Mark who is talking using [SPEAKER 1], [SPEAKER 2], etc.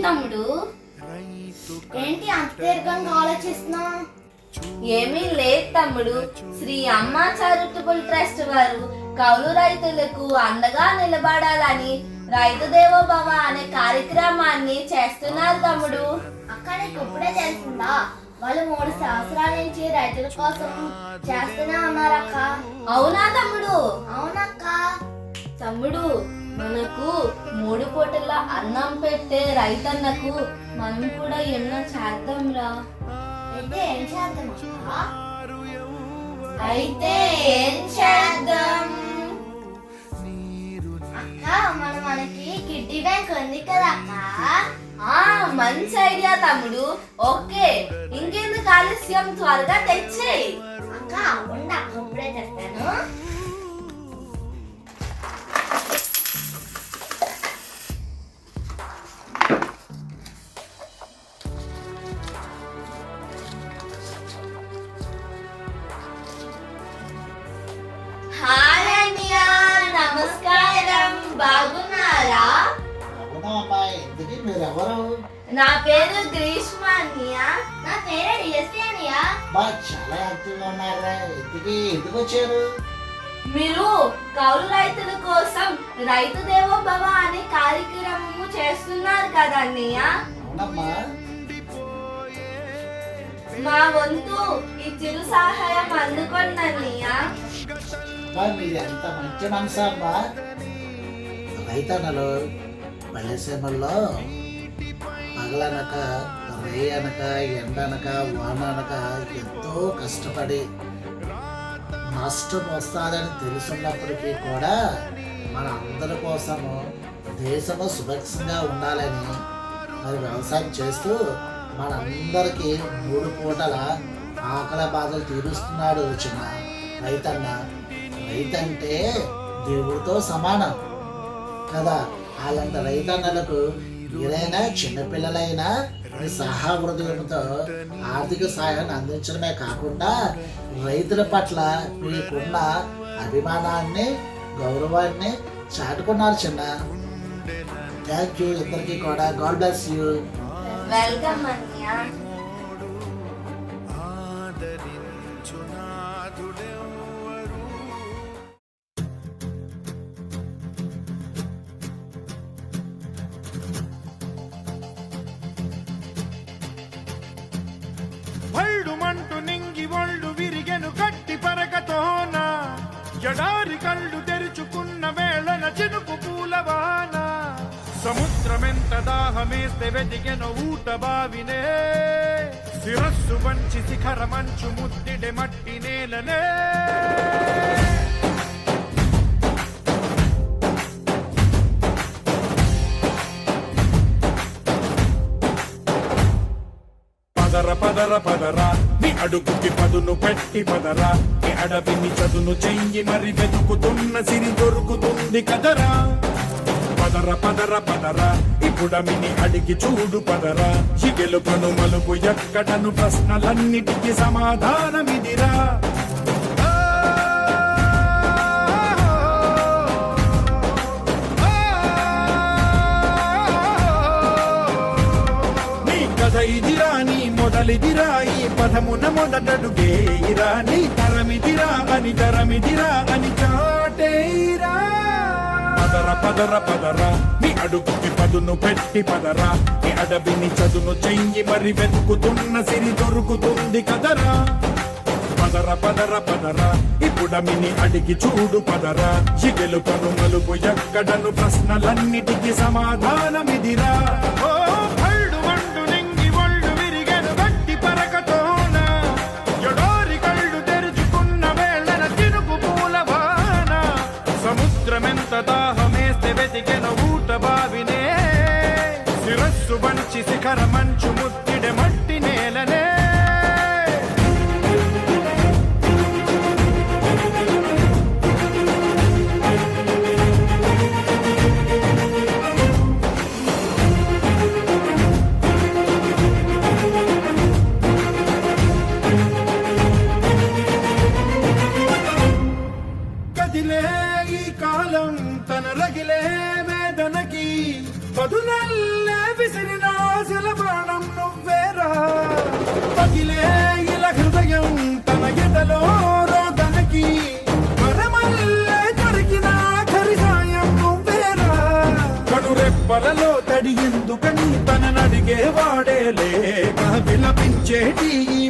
[SPEAKER 1] తమ్ముడు?
[SPEAKER 2] ఏంటి అంత దీర్ఘంగా ఆలోచిస్తున్నావు?
[SPEAKER 1] ఏమీ లేదు తమ్ముడు. శ్రీ అమ్మ చారిటబుల్ ట్రస్ట్ వారు కౌలు రైతులకు అండగా నిలబడాలని రైతు దేవో భవ అనే కార్యక్రమాన్ని చేస్తున్నారు తమ్ముడు.
[SPEAKER 2] అక్క నీకు ఇప్పుడే తెలిసిందా? వాళ్ళు 3 సంవత్సరాల నుంచి రైతుల కోసం చేస్తూనే ఉన్నారక్క.
[SPEAKER 1] అవునా తమ్ముడు?
[SPEAKER 2] అవునక్క.
[SPEAKER 1] తమ్ముడు, మనకు 3 పూటల అన్నం పెట్టే రైతన్నకు మనం కూడా ఎన్నో చేద్దాంరా.
[SPEAKER 2] అయితే ఏం చేద్దాం అక్క?
[SPEAKER 1] అయితే ఏం చేద్దాం?
[SPEAKER 2] అక్క మనకి కిడ్నీ బ్యాంక్ ఉంది కదా అక్క.
[SPEAKER 1] మంచి ఐడియా తమ్ముడు. ఓకే, ఇంకెందుకు ఆలస్యం, త్వరగా తెచ్చేయి.
[SPEAKER 2] అక్క ఉండు అక్క, ఇప్పుడే తెస్తాను.
[SPEAKER 1] హాయ్ అన్నయ్య, నమస్కారం. బాగున్నారా? నా పేరు గ్రీష్మ అన్నయ్య.
[SPEAKER 2] నా పేరు డిఎస్పీ అన్నయ్య.
[SPEAKER 3] చాలా యాక్టివ్గా ఉన్నారా? ఎందుకు వచ్చారు?
[SPEAKER 1] మీరు కౌలు రైతుల కోసం రైతు దేవో భవ అనే కార్యక్రమము చేస్తున్నారు కదా అన్నయ్య.
[SPEAKER 3] అవునమ్మా.
[SPEAKER 1] మా వంతు ఈ చిరు సహాయం అందుకోండి అన్నయ్య.
[SPEAKER 3] మీది ఎంత మంచి మనసమ్మా. రైతన్నలు పల్లెసీమల్లో పగలనక రే అనక ఎండనక వాన అనక ఎంతో కష్టపడి నష్టం వస్తుందని తెలుసున్నప్పటికీ కూడా మన అందరి కోసము దేశము సురక్షితంగా ఉండాలని మరి వ్యవసాయం చేస్తూ మనందరికీ 3 పూటల ఆకలి బాధలు తీరుస్తున్నాడు చిన్న రైతన్న. రైతంటే దేవుడితో సమానం కదా. అలాంటి రైతన్నలకు మీరైనా చిన్నపిల్లలైనా మీ సహాహృదయంతో ఆర్థిక సాయాన్ని అందించడమే కాకుండా రైతుల పట్ల మీకున్న అభిమానాన్ని గౌరవాన్ని చాటుకున్నారు చిన్న. థ్యాంక్ యూ ఇద్దరికి కూడా. God bless you.
[SPEAKER 1] వెల్కమ్ అన్నయ్య.
[SPEAKER 4] మంటు నింగి ఒళ్ళు విరిగెను గట్టి పరకతోన జడారి కళ్ళు తెరుచుకున్న వేళన చినుకు పూలవాన సముద్రమెంత దాహమేస్తే వెతికెను ఊట బావినే శిరస్సు వంచి శిఖర మంచు ముద్దిడే మట్టి నేలనే పదర పదరా నీ అడుగుకి పదును పెట్టి పదరా నీ అడవిని చదును చెయ్యి మరి వెతుకుతున్న సిరి దొరుకుతుంది కదరా. పదరా ఇప్పుడమిని అడిగి చూడు పదరా. ఈ గెలుపను మలుపు ఎక్కడను ప్రశ్నలన్నిటికీ సమాధానమిదిరా. ఇదిరా నీ మొదలిదిరా ఈ పదమున మొదటడుగేయిరా నీ తరమిదిరా అని చాటేరా. పదరా నీ అడుగుకి పదును పెట్టి పదరా నీ అడవిని చదును చెయ్యి మరి వెతుకుతున్న సిరి దొరుకుతుంది కదరా. పదరా ఇప్పుడమిని అడిగి చూడు పదరా. ఈ గెలుపను మలుపు ఎక్కడను ప్రశ్నలన్నిటికీ సమాధానమిదిరా. దాహమేస్తే వెతికెను ఊట బావినే శిరస్సు వంచి శిఖర మంచు ముద్దిడే మట్టి నేలనే. కాలం తన రగిలే వేదనకి పదునల్లే విసిరినా రగిలే ఇలా హృదయం తన ఎదలో రోదనకి మరమల్లే దొరికిన ఖరి సాయం నువ్వేరా కడురెప్పలలో తడి ఎందుకని తననడిగే వాడే లేక విలపించేటి ఈ